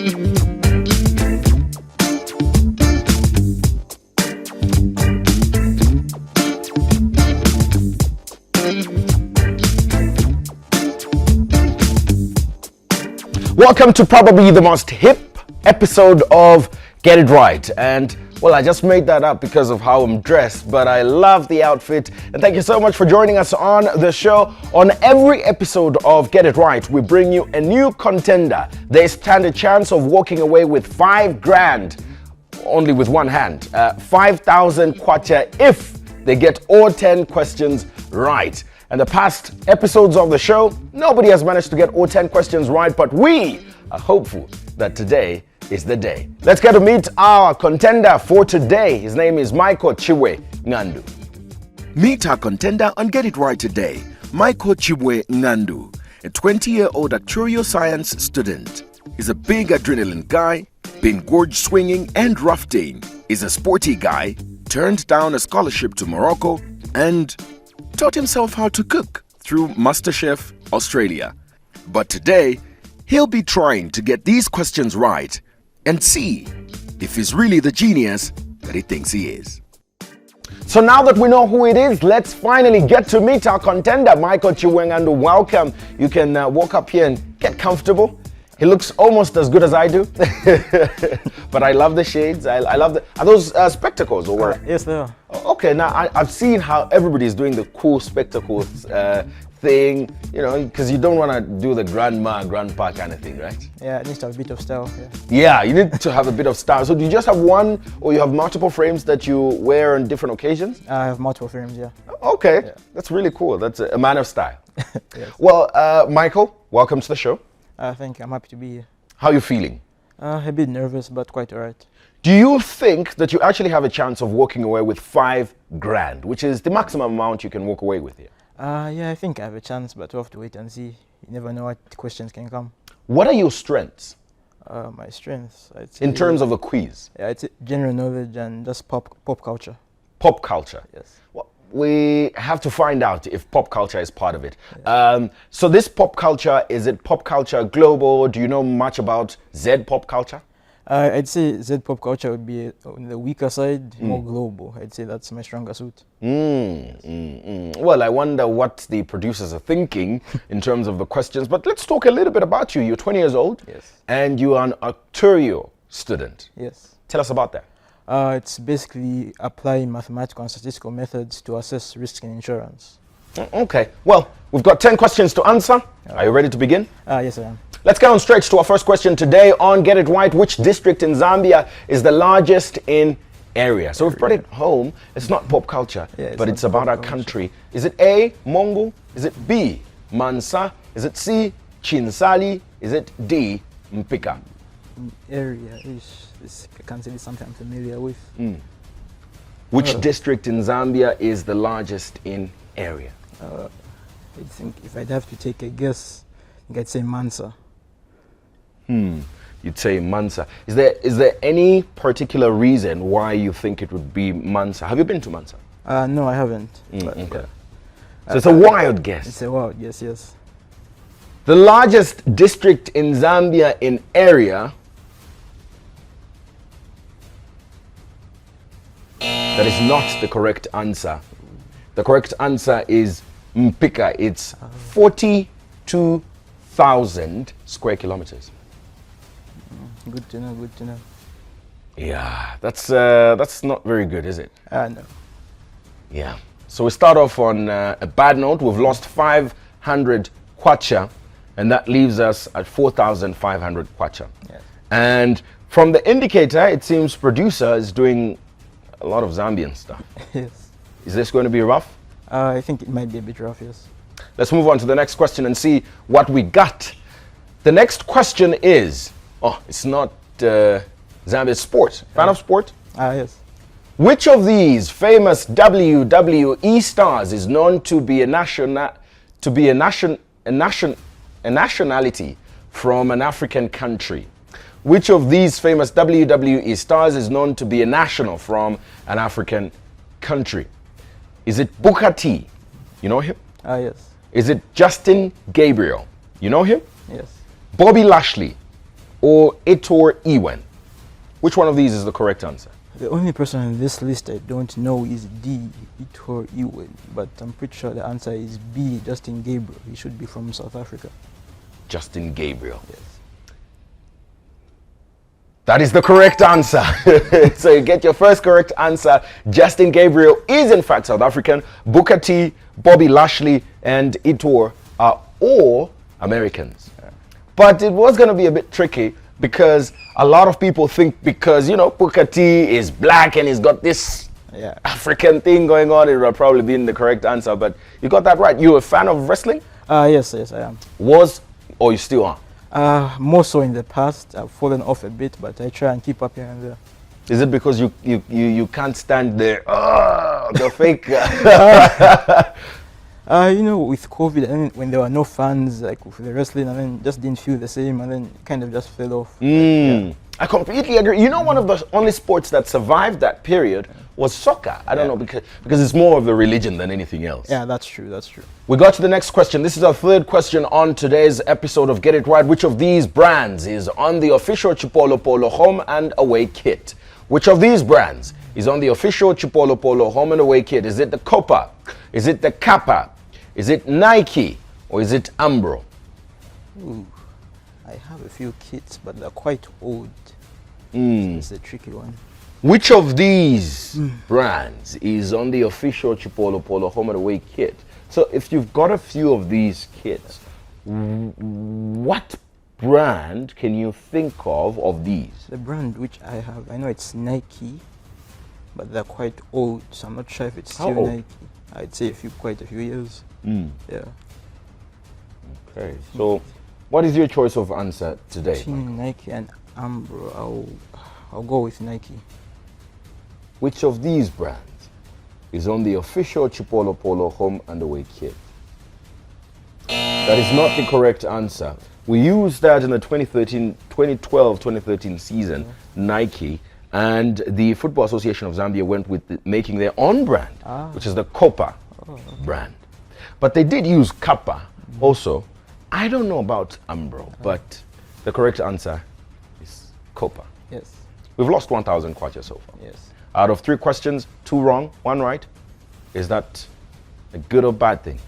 Welcome to probably the most hip episode of Get It Right. And well, I just made that up because of how I'm dressed, but I love the outfit. And thank you so much for joining us on the show. On every episode of Get It Right, we bring you a new contender. They stand a chance of walking away with 5 grand, only with one hand, 5,000 kwacha if they get all 10 questions right. And the past episodes of the show, nobody has managed to get all 10 questions right, but we are hopeful that today is the day. Let's get to meet our contender for today. His name is Michael Chiwe Ngandu. Meet our contender on Get It Right today, Michael Chiwe Ngandu, a 20-year-old actuarial science student. He's a big adrenaline guy, been gorge swinging and rafting. He's a sporty guy, turned down a scholarship to Morocco, and taught himself how to cook through MasterChef Australia. But today, he'll be trying to get these questions right and see if he's really the genius that he thinks he is. So now that we know who it is, let's finally get to meet our contender, Michael Chiwe Ngandu. Welcome. You can walk up here and get comfortable. He looks almost as good as I do, but I love the shades. I love the. Are those spectacles or what? Yes, they are. Okay, now I've seen how everybody's doing the cool spectacles thing, you know, because you don't want to do the grandpa kind of thing, right? Yeah, it needs to have a bit of style. Yeah, you need to have a bit of style. So do you just have one, or you have multiple frames that you wear on different occasions? I have multiple frames, yeah. Okay, yeah. That's really cool. That's a man of style. Yes. Well, Michael, welcome to the show. Thank you. I'm happy to be here. How are you feeling? A bit nervous, but quite alright. Do you think that you actually have a chance of walking away with 5 grand, which is the maximum amount you can walk away with here? Yeah, I think I have a chance, but we'll have to wait and see. You never know what questions can come. What are your strengths? My strengths, I'd say, in terms of a quiz? Yeah, it's general knowledge and just pop culture. Pop culture? Yes. Well, we have to find out if pop culture is part of it. Yes. So this pop culture, is it pop culture global? Do you know much about Z pop culture? I'd say Z pop culture would be on the weaker side, more global. I'd say that's my stronger suit. Well, I wonder what the producers are thinking in terms of the questions, but let's talk a little bit about you. You're 20 years old, yes, and you are an actuarial student. Yes. Tell us about that. It's basically applying mathematical and statistical methods to assess risk in insurance. Okay, well, we've got 10 questions to answer. Are you ready to begin? Yes, I am. Let's get on straight to our first question today on Get It Right. Which district in Zambia is the largest in area? So we've brought it home. It's not pop culture, but it's about our country. Is it A, Mongo? Is it B, Mansa? Is it C, Chinsali? Is it D, Mpika? Area is I can't say it's something I'm familiar with. Which district in Zambia is the largest in area? I think if I'd have to take a guess, I think I'd say Mansa. You'd say Mansa. Is there any particular reason why you think it would be Mansa? Have you been to Mansa? No, I haven't. Okay. So it's a wild guess. It's a wild guess, yes. The largest district in Zambia in area, that is not the correct answer. The correct answer is Mpika. It's 42,000 square kilometers. Good to know, good to know. Yeah, that's not very good, is it? No. Yeah. So we start off on a bad note. We've lost 500 kwacha, and that leaves us at 4,500 kwacha. Yes. And from the indicator, it seems producer is doing a lot of Zambian stuff. Yes. Is this going to be rough? I think it might be a bit rough, yes. Let's move on to the next question and see what we got. The next question is, it's not Zambia, sport. Fan of sport? Yes. Which of these famous WWE stars is known to be a nationality from an African country? Which of these famous WWE stars is known to be a national from an African country? Is it Booker T? You know him? Yes. Is it Justin Gabriel? You know him? Yes. Bobby Lashley? or Itor Iwen? Which one of these is the correct answer? The only person on this list I don't know is D, Itor Iwen, but I'm pretty sure the answer is B, Justin Gabriel. He should be from South Africa. Justin Gabriel. Yes. That is the correct answer. So you get your first correct answer. Justin Gabriel is in fact South African. Booker T, Bobby Lashley, and Itor are all Americans. Yeah. But it was going to be a bit tricky because a lot of people think because, you know, Booker T is black and he's got this African thing going on, it would have probably been the correct answer. But you got that right. You a fan of wrestling? Yes, I am. Was, or you still are? More so in the past. I've fallen off a bit, but I try and keep up here and there. Is it because you can't stand the fake? You know, with COVID, and when there were no fans, like with the wrestling, and then just didn't feel the same, and then kind of just fell off. Yeah. I completely agree. You know, one of the only sports that survived that period was soccer. I don't know, because it's more of a religion than anything else. Yeah, that's true, that's true. We got to the next question. This is our third question on today's episode of Get It Right. Which of these brands is on the official Chipolo Polo home and away kit? Which of these brands is on the official Chipolo Polo home and away kit? Is it the Copa? Is it the Kappa? Is it Nike? Or is it Umbro? Ooh, I have a few kits, but they're quite old. So it's a tricky one. Which of these brands is on the official Chipolo Polo home and away kit? So if you've got a few of these kits, what brand can you think of these? The brand which I have, I know it's Nike, but they're quite old, so I'm not sure if it's still Nike. I'd say quite a few years. Yeah. Okay, so what is your choice of answer today? Between Nike and Umbro, I'll go with Nike. Which of these brands is on the official Chipolo Polo home and away kit? That is not the correct answer. We used that in the 2012-2013 season, Nike, and the Football Association of Zambia went with making their own brand, which is the Copa brand. But they did use Kappa also. I don't know about Umbro, but the correct answer is Copa. Yes. We've lost 1,000 kwacha so far. Yes. Out of 3 questions, 2 wrong, 1 right. Is that a good or bad thing?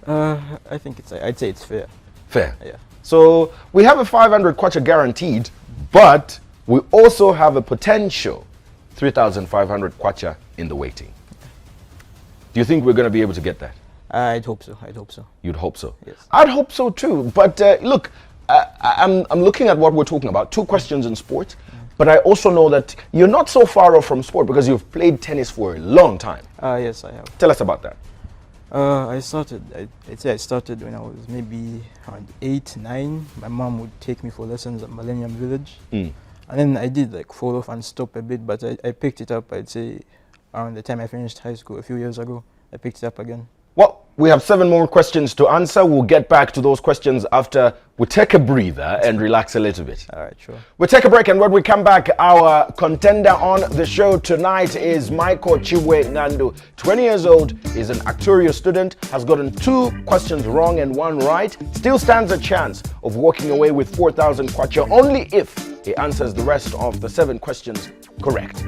I think I'd say it's fair. Fair. Yeah. So we have a 500 kwacha guaranteed, but we also have a potential 3,500 kwacha in the waiting. Do you think we're going to be able to get that? I'd hope so. You'd hope so? Yes. I'd hope so too. But look, I'm looking at what we're talking about. 2 questions in sport. But I also know that you're not so far off from sport because you've played tennis for a long time. Yes, I have. Tell us about that. I'd say I started when I was maybe around 8, 9. My mom would take me for lessons at Millennium Village. And then I did like fall off and stop a bit, but I picked it up, I'd say, around the time I finished high school a few years ago. I picked it up again. Well, we have 7 more questions to answer. We'll get back to those questions after we take a breather and relax a little bit. All right, sure. We'll take a break, and when we come back, our contender on the show tonight is Michael Chiwe Ngandu. 20 years old, is an actuarial student, has gotten 2 questions wrong and 1 right. Still stands a chance of walking away with 4,000 kwacha only if he answers the rest of the 7 questions correct.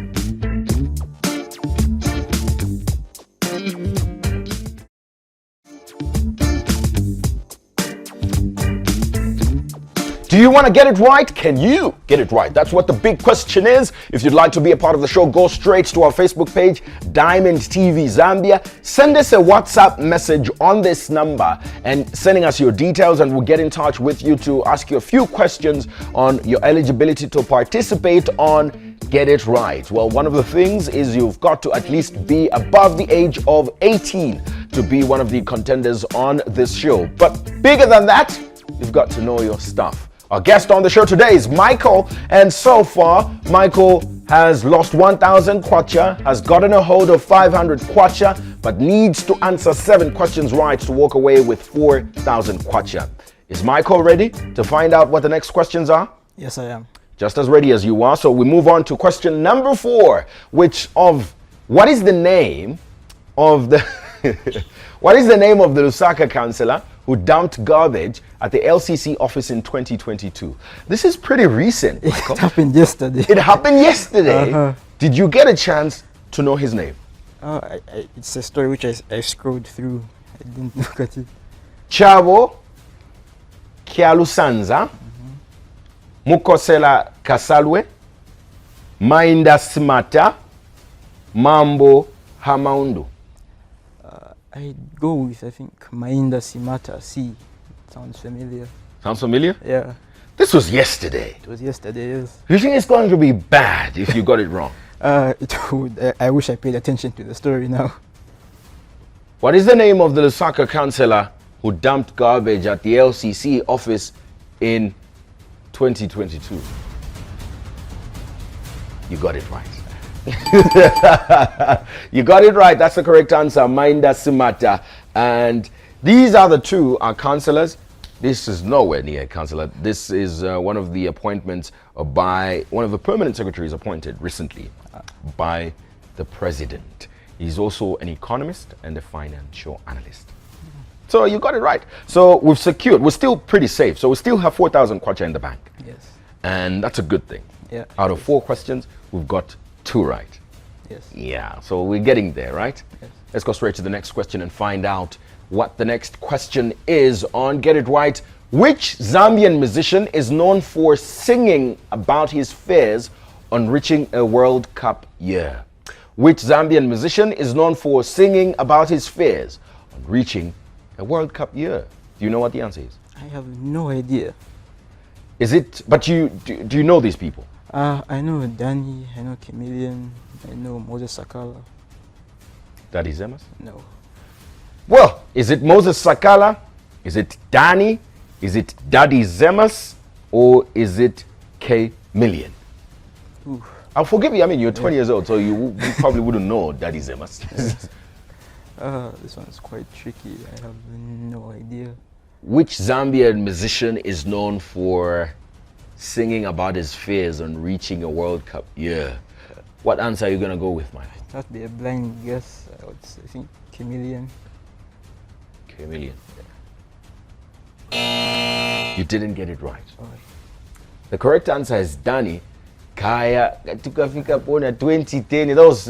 Do you want to get it right? Can you get it right? That's what the big question is. If you'd like to be a part of the show, go straight to our Facebook page, Diamond TV Zambia. Send us a WhatsApp message on this number and sending us your details, and we'll get in touch with you to ask you a few questions on your eligibility to participate on Get It Right. Well, one of the things is you've got to at least be above the age of 18 to be one of the contenders on this show. But bigger than that, you've got to know your stuff. Our guest on the show today is Michael, and so far, Michael has lost 1,000 kwacha, has gotten a hold of 500 kwacha, but needs to answer 7 questions right to walk away with 4,000 kwacha. Is Michael ready to find out what the next questions are? Yes, I am. Just as ready as you are. So we move on to question number 4, what is the name of the what is the name of the Lusaka councillor who dumped garbage at the LCC office in 2022? This is pretty recent, Michael. It happened yesterday. It happened yesterday. Did you get a chance to know his name? It's a story which I scrolled through. I didn't look at it. Chavo Kialusanza, Mukosela Kasalwe, Mainda Smata, Mambo Hamaundu. I go with, I think, Mainda Simata C. Sounds familiar. Sounds familiar? Yeah. This was yesterday. It was yesterday, yes. You think it's going to be bad if you got it wrong? It would. I wish I paid attention to the story now. What is the name of the Lusaka councillor who dumped garbage at the LCC office in 2022? You got it right. You got it right. That's the correct answer. Mainda Simata. And these are the two councillors. This is nowhere near a councillor. This is one of the appointments by one of the permanent secretaries appointed recently by the president. He's also an economist and a financial analyst. So you got it right. So we've secured, we're still pretty safe. So we still have 4,000 kwacha in the bank. Yes. And that's a good thing. Yeah. Out of 4 questions, we've got 2 right. Yes. Yeah, so we're getting there, right? Yes. Let's go straight to the next question and find out what the next question is on Get It Right. Which Zambian musician is known for singing about his fears on reaching a World Cup year? Which Zambian musician is known for singing about his fears on reaching a World Cup year? Do you know what the answer is? I have no idea. Is it, but do you know these people? I know Danny, I know Chameleon, I know Moses Sakala. Daddy Zemas? No. Well, is it Moses Sakala? Is it Danny? Is it Daddy Zemas? Or is it Chameleon? I'll forgive you. I mean, you're 20 years old, so you probably wouldn't know Daddy Zemas. This one's quite tricky. I have no idea. Which Zambian musician is known for singing about his fears on reaching a World Cup year? What answer are you going to go with, Mike? That'd be a blind guess. I would say, I think Chameleon. Chameleon. You didn't get it right. The correct answer is Danny. Kaya tukafika pona 2010. Those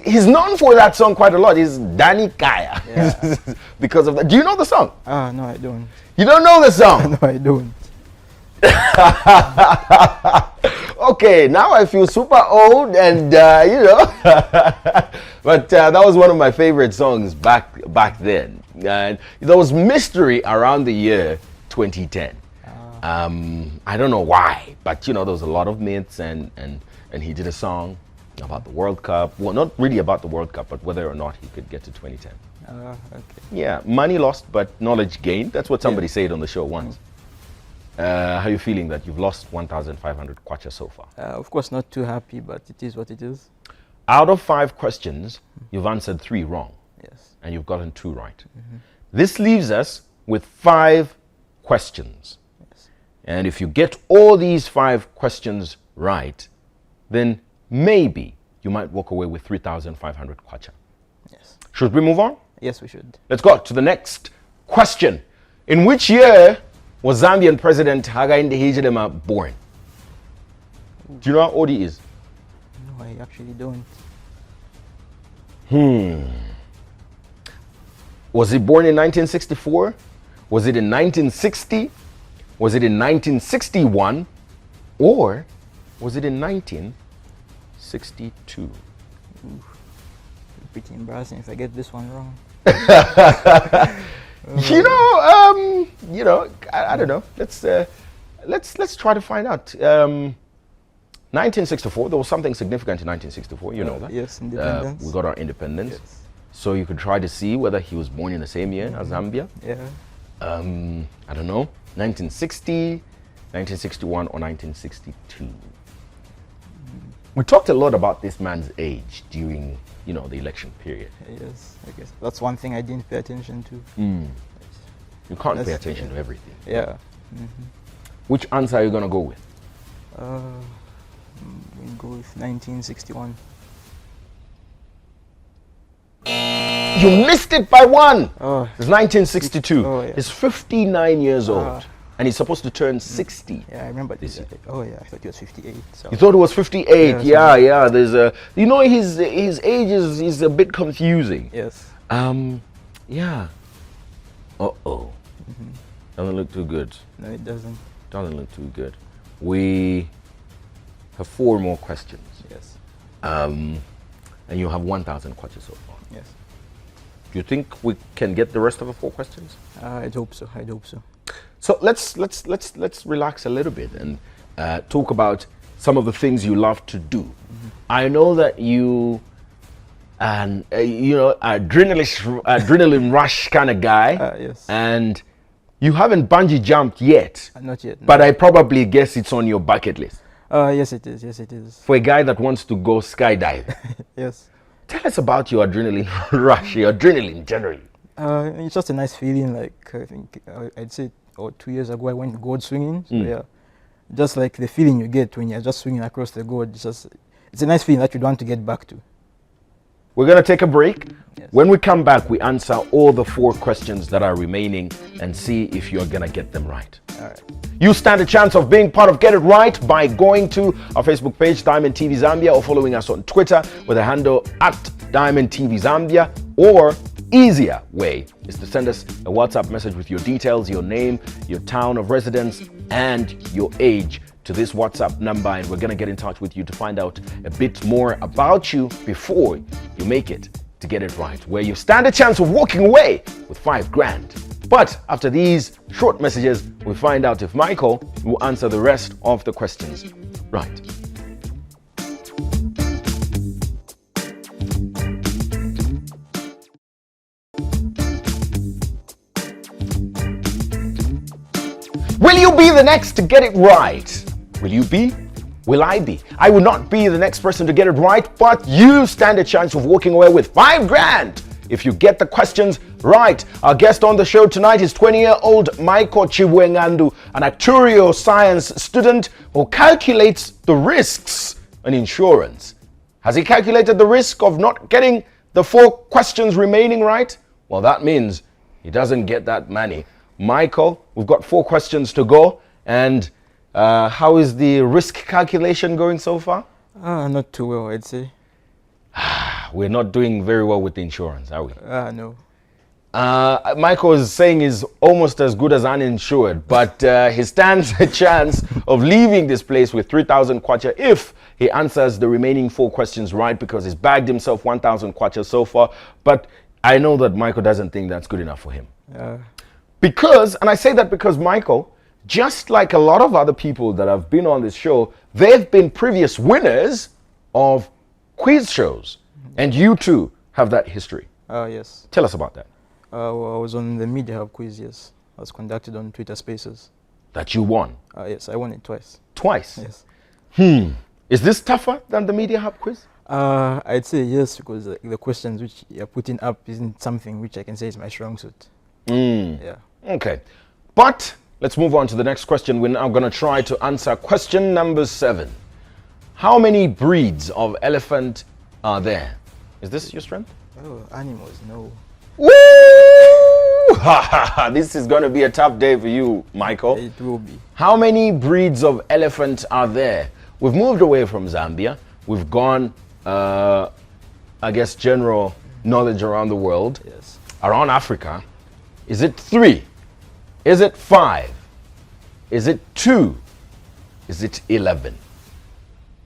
he's known for that song quite a lot. He's Danny Kaya. Yeah. Because of that. Do you know the song? No, I don't. You don't know the song? No, I don't. Okay, now I feel super old and you know. But that was one of my favorite songs back then. And there was mystery around the year 2010. I don't know why, but you know, there was a lot of myths and he did a song about the World Cup. Well, not really about the World Cup, but whether or not he could get to 2010. Okay. Yeah, money lost, but knowledge gained. That's what somebody said on the show once. How are you feeling that you've lost 1,500 kwacha so far? Of course, not too happy, but it is what it is. Out of 5 questions, you've answered 3 wrong. Yes. And you've gotten 2 right. This leaves us with 5 questions. And if you get all these 5 questions right, then maybe you might walk away with 3,500 kwacha. Yes. Should we move on? Yes, we should. Let's go to the next question. In which year was Zambian President Hakainde Hichilema born? Do you know how old he is? No, I actually don't. Was he born in 1964? Was it in 1960? Was it in 1961? Or was it in 1962? Pretty embarrassing if I get this one wrong. You know, I don't know. Let's try to find out. 1964. There was something significant in 1964. You know that. Yes, independence. We got our independence. Yes. So you could try to see whether he was born in the same year as Zambia. Yeah. I don't know. 1960, 1961, or 1962. We talked a lot about this man's age during, you know, the election period. Yes, I guess that's one thing I didn't pay attention to. You can't pay attention to everything. Yeah. Which answer are you going to go with? We'll go with 1961. You missed it by one. Oh. It's 1962. Oh, yeah. He's 59 years old. And he's supposed to turn 60. Yeah, I remember this. Oh yeah, I thought he was 58. So. You thought it was 58? Yeah, Yeah. There's a, you know, his age is a bit confusing. Yes. Yeah. Doesn't look too good. No, it doesn't. Doesn't look too good. We have 4 more questions. Yes. And you have 1,000 questions so far. Yes. Do you think we can get the rest of the 4 questions? I'd hope so. I'd hope so. So let's relax a little bit and talk about some of the things you love to do. I know that you you know, adrenaline rush kind of guy. Yes. And you haven't bungee jumped yet. Not yet. No. But I probably guess it's on your bucket list. Yes, it is. Yes, it is. For a guy that wants to go skydiving. Yes. Tell us about your adrenaline rush, your adrenaline generally. It's just a nice feeling. Like I think I'd say 2 years ago I went gourd swinging. So yeah, just like the feeling you get when you're just swinging across the gourd. It's a nice feeling that you'd want to get back to. We're going to take a break. Yes. When we come back, we answer all the 4 questions that are remaining and see if you're going to get them right. All right. You stand a chance of being part of Get It Right by going to our Facebook page, Diamond TV Zambia, or following us on Twitter with the handle @DiamondTVZambia, or easier way is to send us a WhatsApp message with your details, your name, your town of residence, and your age to this WhatsApp number, and we're going to get in touch with you to find out a bit more about you before you make it to Get It Right, where you stand a chance of walking away with 5 grand. But after these short messages, we find out if Michael will answer the rest of the questions right. Will you be the next to get it right? Will you be? Will I be? I will not be the next person to get it right, but you stand a chance of walking away with 5 grand if you get the questions right. Our guest on the show tonight is 20-year-old Michael Chiwengandu, an actuarial science student who calculates the risks in insurance. Has he calculated the risk of not getting the 4 questions remaining right? Well, that means he doesn't get that money. Michael, we've got 4 questions to go, and how is the risk calculation going so far? Not too well, I'd say. We're not doing very well with the insurance, are we? No. Michael is saying he's almost as good as uninsured, but he stands a chance of leaving this place with 3,000 kwacha if he answers the remaining 4 questions right, because he's bagged himself 1,000 kwacha so far. But I know that Michael doesn't think that's good enough for him. Because, and I say that because Michael, just like a lot of other people that have been on this show, they've been previous winners of quiz shows. And you too have that history. Yes. Tell us about that. Well, I was on the Media Hub quiz, yes. I was conducted on Twitter Spaces. That you won? Yes, I won it twice. Twice? Yes. Is this tougher than the Media Hub quiz? I'd say yes, because the questions which you're putting up isn't something which I can say is my strong suit. Yeah. Okay. But let's move on to the next question. We're now going to try to answer question number 7. How many breeds of elephant are there? Is this your strength? Oh, animals, no. Woo! This is going to be a tough day for you, Michael. It will be. How many breeds of elephant are there? We've moved away from Zambia. We've gone, I guess, general knowledge around the world. Yes. Around Africa. Is it 3? Is it 5? Is it 2? Is it 11?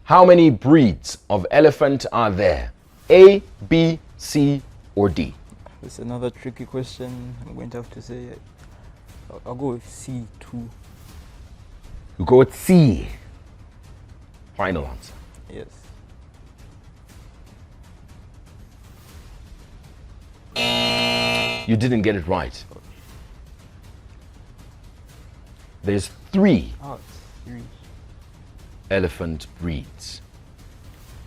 How many breeds of elephant are there? A, B, C, or D? That's another tricky question. I'm going to have to say, I'll go with C2. You go with C. Final answer. Yes. You didn't get it right. There's 3 Oh, 3. elephant breeds.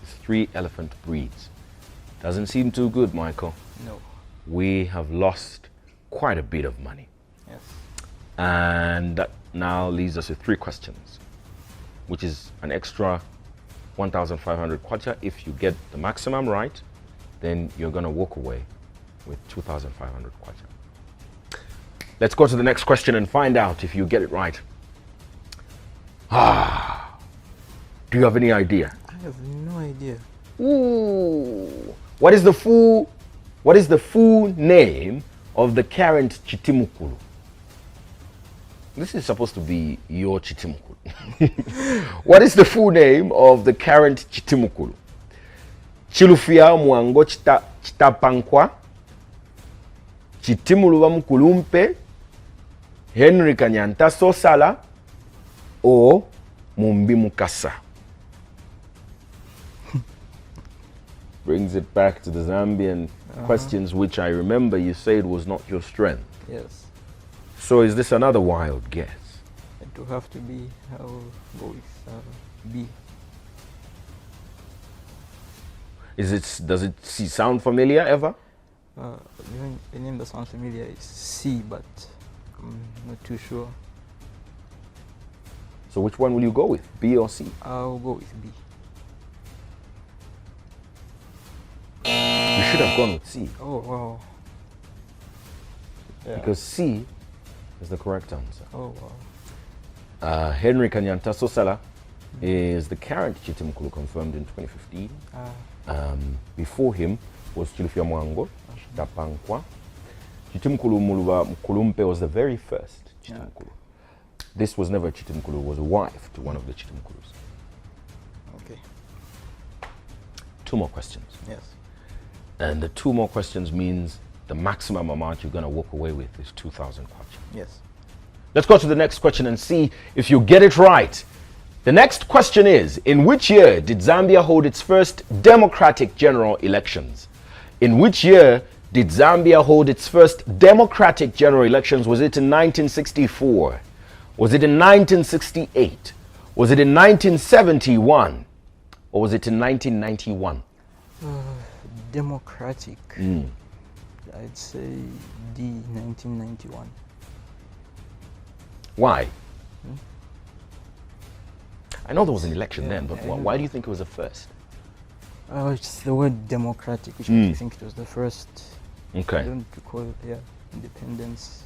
There's 3 elephant breeds. Doesn't seem too good, Michael. No. We have lost quite a bit of money. Yes. And that now leaves us with 3 questions, which is an extra 1,500 kwacha. If you get the maximum right, then you're going to walk away with 2,500 kwacha. Let's go to the next question and find out if you get it right. Do you have any idea? I have no idea. Ooh. What is the full name of the current Chitimukulu? This is supposed to be your Chitimukulu. What is the full name of the current Chitimukulu? Chilufia Mwango Chitapankwa, Chitimuluwa Mkulumpe, Henry Kanyanta Sosala, or Mumbi Mukasa? Brings it back to the Zambian questions, which I remember you said was not your strength. Yes. So is this another wild guess? It will have to be, I'll go with B. Does it sound familiar ever? The name that sounds familiar is C, but I'm not too sure. So which one will you go with, B or C? I'll go with B. You should have gone with C. Oh, wow. Yeah. Because C is the correct answer. Oh, wow. Henry Kanyanta Sosala is the current Chitimukulu, confirmed in 2015. Before him was Chilufya Mwango Chitapankwa. Chitimukulu Muluba Mkulumpe was the very first Chitimukulu. This was never Chitimukulu, was a wife to one of the Chitimukulus. Okay. 2 more questions. Yes. And the 2 more questions means the maximum amount you're going to walk away with is 2,000 kwacha. Yes. Let's go to the next question and see if you get it right. The next question is, in which year did Zambia hold its first democratic general elections? In which year did Zambia hold its first democratic general elections? Was it in 1964? Was it in 1968? Was it in 1971? Or was it in 1991? Democratic. I'd say D, 1991. Why? I know there was an election then, but why do you think it was the first? It's the word democratic, which makes me think it was the first. Okay. I don't recall, independence.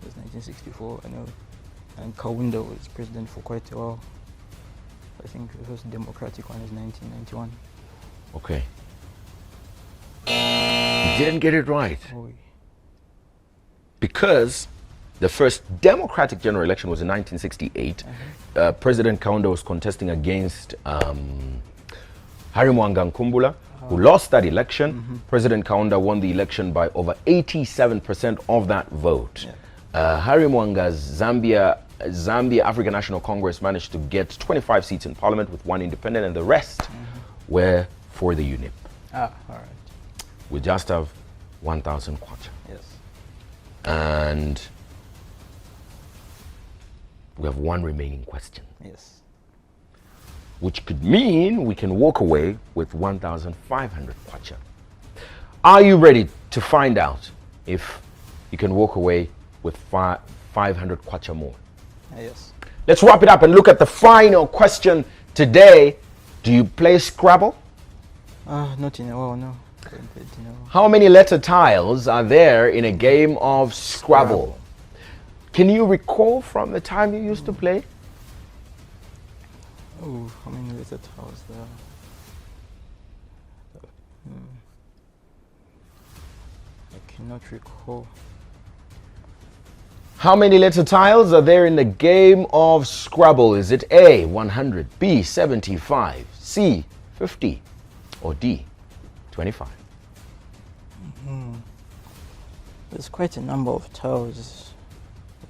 It was 1964, I know. And Kaunda was president for quite a while. I think the first democratic one is 1991. Okay. You didn't get it right. Oh. Because the first democratic general election was in 1968. President Kaunda was contesting against Harimwanga Nkumbula, who lost that election. President Kaunda won the election by over 87% of that vote. Harimwanga's Zambia African National Congress managed to get 25 seats in parliament with 1 independent, and the rest were for the UNIP. All right. We just have 1,000 kwacha. Yes. And we have 1 remaining question. Yes. Which could mean we can walk away with 1,500 kwacha. Are you ready to find out if you can walk away with 500 kwacha more? Yes. Let's wrap it up and look at the final question today. Do you play Scrabble? Not in a while, no. How many letter tiles are there in a game of Scrabble? Can you recall from the time you used to play? Oh, how many letter tiles there? I cannot recall. How many letter tiles are there in the game of Scrabble? Is it A, 100, B, 75, C, 50, or D, 25? There's quite a number of tiles.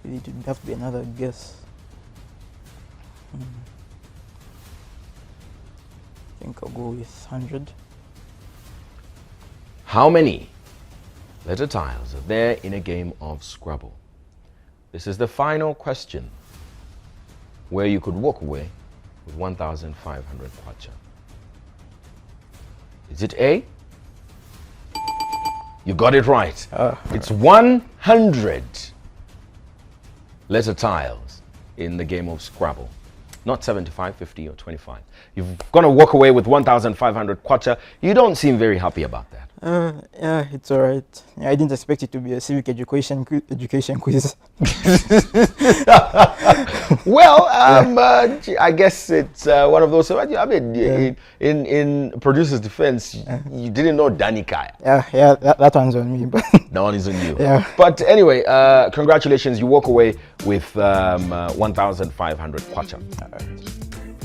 It would have to be another guess. I think I'll go with 100. How many letter tiles are there in a game of Scrabble? This is the final question where you could walk away with 1,500 kwacha. Is it A? You got it right. It's 100 letter tiles in the game of Scrabble. Not 75, 50, or 25. You're going to walk away with 1,500 kwacha. You don't seem very happy about that. Yeah, it's alright. Yeah, I didn't expect it to be a civic education quiz. Well, I guess it's one of those. I mean, in producer's defense, you didn't know Danica. Yeah, that one's on me. But No one is on you. Yeah. But anyway, congratulations. You walk away with 1,500 kwacha.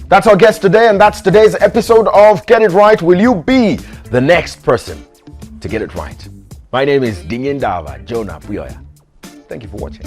That's our guest today, and that's today's episode of Get It Right. Will you be the next person to get it right? My name is Dingendava Jonah Puyoya. Thank you for watching.